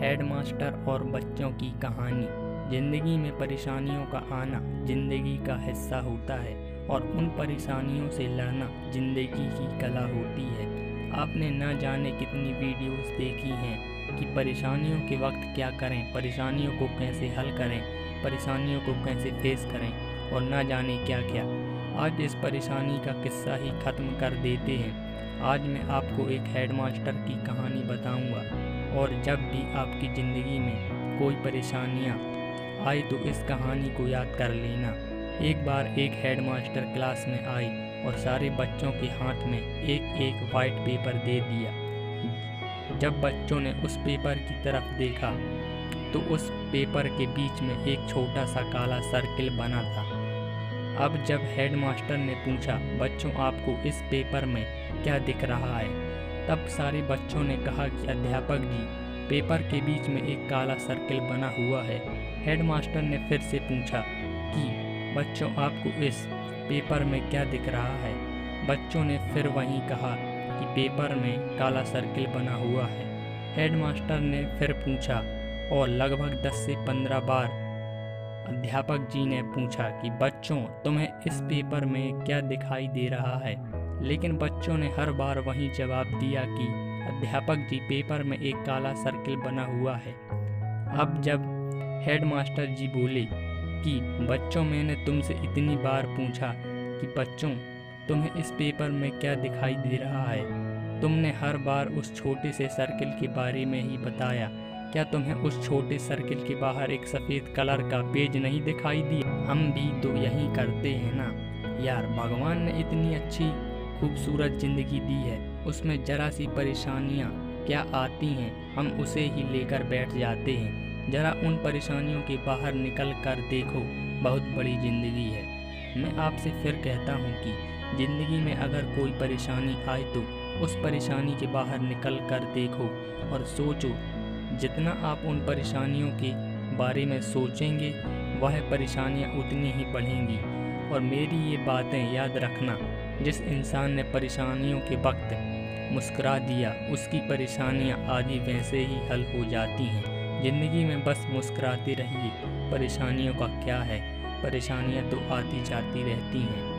Headmaster और बच्चों की कहानी। जिंदगी में परेशानियों का आना जिंदगी का हिस्सा होता है और उन परेशानियों से लड़ना जिंदगी की कला होती है। आपने न जाने कितनी वीडियोस देखी हैं कि परेशानियों के वक्त क्या करें, परेशानियों को कैसे हल करें, परेशानियों को कैसे फेस करें और न जाने क्या क्या। आज इस परेशानी का किस्सा ही ख़त्म कर देते हैं। आज मैं आपको एक हेडमास्टर की कहानी बताऊंगा और जब भी आपकी ज़िंदगी में कोई परेशानियां आए तो इस कहानी को याद कर लेना। एक बार एक हेडमास्टर क्लास में आई और सारे बच्चों के हाथ में एक एक वाइट पेपर दे दिया। जब बच्चों ने उस पेपर की तरफ देखा तो उस पेपर के बीच में एक छोटा सा काला सर्किल बना था। अब जब हेडमास्टर ने पूछा, बच्चों आपको इस पेपर में क्या दिख रहा है? तब सारे बच्चों ने कहा कि अध्यापक जी, पेपर के बीच में एक काला सर्किल बना हुआ है। हेडमास्टर ने फिर से पूछा कि बच्चों आपको इस पेपर में क्या दिख रहा है? बच्चों ने फिर वहीं कहा कि पेपर में काला सर्किल बना हुआ है। हेडमास्टर ने फिर पूछा और लगभग 10 से 15 बार अध्यापक जी ने पूछा कि बच्चों तुम्हें इस पेपर में क्या दिखाई दे रहा है? लेकिन बच्चों ने हर बार वही जवाब दिया कि अध्यापक जी, पेपर में एक काला सर्किल बना हुआ है। अब जब हेडमास्टर जी बोले कि बच्चों मैंने तुमसे इतनी बार पूछा कि बच्चों तुम्हें इस पेपर में क्या दिखाई दे रहा है, तुमने हर बार उस छोटे से सर्किल के बारे में ही बताया। क्या तुम्हें उस छोटे सर्किल के बाहर एक सफ़ेद कलर का पेज नहीं दिखाई दिया? हम भी तो यही करते हैं ना यार। भगवान ने इतनी अच्छी खूबसूरत ज़िंदगी दी है, उसमें ज़रा सी परेशानियाँ क्या आती हैं, हम उसे ही लेकर बैठ जाते हैं। ज़रा उन परेशानियों के बाहर निकल कर देखो, बहुत बड़ी ज़िंदगी है। मैं आपसे फिर कहता हूँ कि ज़िंदगी में अगर कोई परेशानी आए तो उस परेशानी के बाहर निकल कर देखो और सोचो। जितना आप उन परेशानियों के बारे में सोचेंगे वह परेशानियाँ उतनी ही बढ़ेंगी। और मेरी ये बातें याद रखना, जिस इंसान ने परेशानियों के वक्त मुस्कुरा दिया उसकी परेशानियाँ आदि वैसे ही हल हो जाती हैं। ज़िंदगी में बस मुस्कुराते रहिए, परेशानियों का क्या है, परेशानियाँ तो आती जाती रहती हैं।